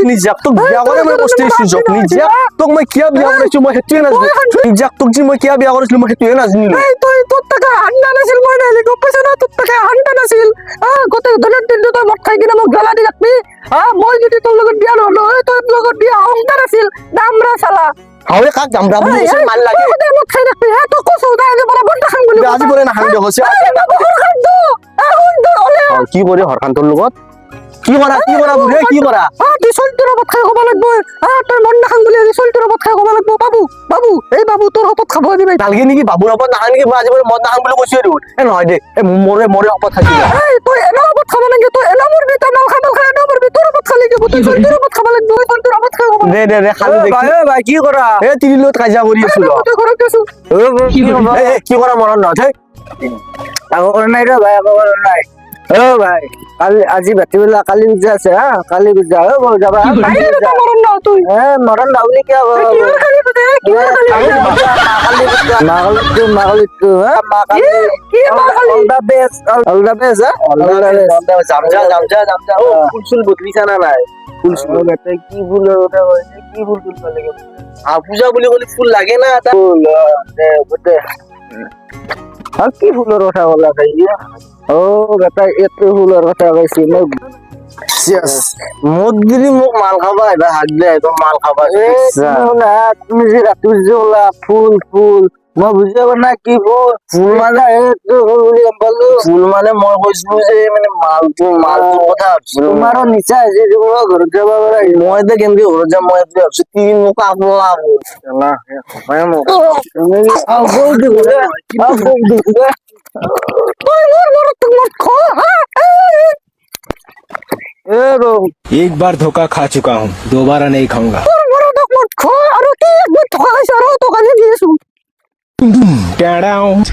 নিজক তোক বিয়া কৰে মই বস্তু সুযোগ নিজক তোক মই কিয় বিয়া কৰিছো মই সেইটোৱে নাজানো নিজক তোক যে মই কিয় বিয়া কৰিছিলো মই সেইটোৱে নাজানিলো তই তোৰ টাকা হান্ডা নাছিল মই নাহিলি গম পাইছ না তোৰ টাকা হান্ডা নাছিল গোটেই ধনৰ দিনটো তই মদ খাই কিনে মোক জ্বলা দি ৰাখবি মই যদি তোৰ লগত বিয়া নহলো তোৰ লগত বিয়া সংসাৰ আছিল দামৰা চালা হাওয়ে কাক দামৰা বুলি কৈছে মান লাগে মদ খাই ৰাখবি তোক কৈছো তাই আজি পৰা বন্ধ খাম বুলি আজি পৰে নাখাম দে হৈছে কি কৰি হৰকান্তৰ লগত কি কৰা বুঢ়ে কি কৰা তুই চলটোৰ ওপৰত খাই ক'ব লাগব তই মন নাখাং বুলি আজি চলটোৰ ওপৰত খাই ক'ব লাগব বাবু এই বাবু তোৰ ওপৰত খাব দিবি নালগে নেকি বাবুৰ ওপৰত নাখাং নেকি মই আজি পৰে মদ নাখাং বুলি কৈছো দেখোন নহয় দে মৰে ওপৰত থাকিব তই এনে ওপৰত খাব লাগে তই এনে মৰবি তই নাল খাই এনে মৰবি তোৰ ওপৰত খালি কি তই চলটোৰ ওপৰত খাব লাগব চলটোৰ ওপৰত খাই ক'ব দে খালি দে ভাই কি কৰা তিৰি লগত কাজিয়া কৰি আছো তই ঘৰত গৈছো কি কৰা মৰণ নহয় আগৰ কৰা নাই ৰে ভাই আগৰ কৰা নাই ভাই কালি আজি ভাতিবেলা কালি পূজা আছে কালি পূজা বল যাবা মরণ না বলি কি পূজা বুলি কলে ফুল লাগে না কি ফুলের কথা বলা ভাই বেটা এত ফুলের কথা কইছি মদগিরি মোক মাল খাবা এবার হাত দে একদম মাল খাবা তুমি যে রাত্রি বলা ফুল মই বুঝি যাব না কি ফুল মানে ফুল মানে মই কৈছো যে মানে মালটোৰ কথা তোমাৰও নিচা আছে ঘৰত যাব পাৰা মই এতিয়া কেনেকে ঘৰত যাম মই ভাবছো তিনি মোক আপলা एक बार धोखा खा चुका हूँ दोबारा नहीं खाऊंगा टेढ़ा हूँ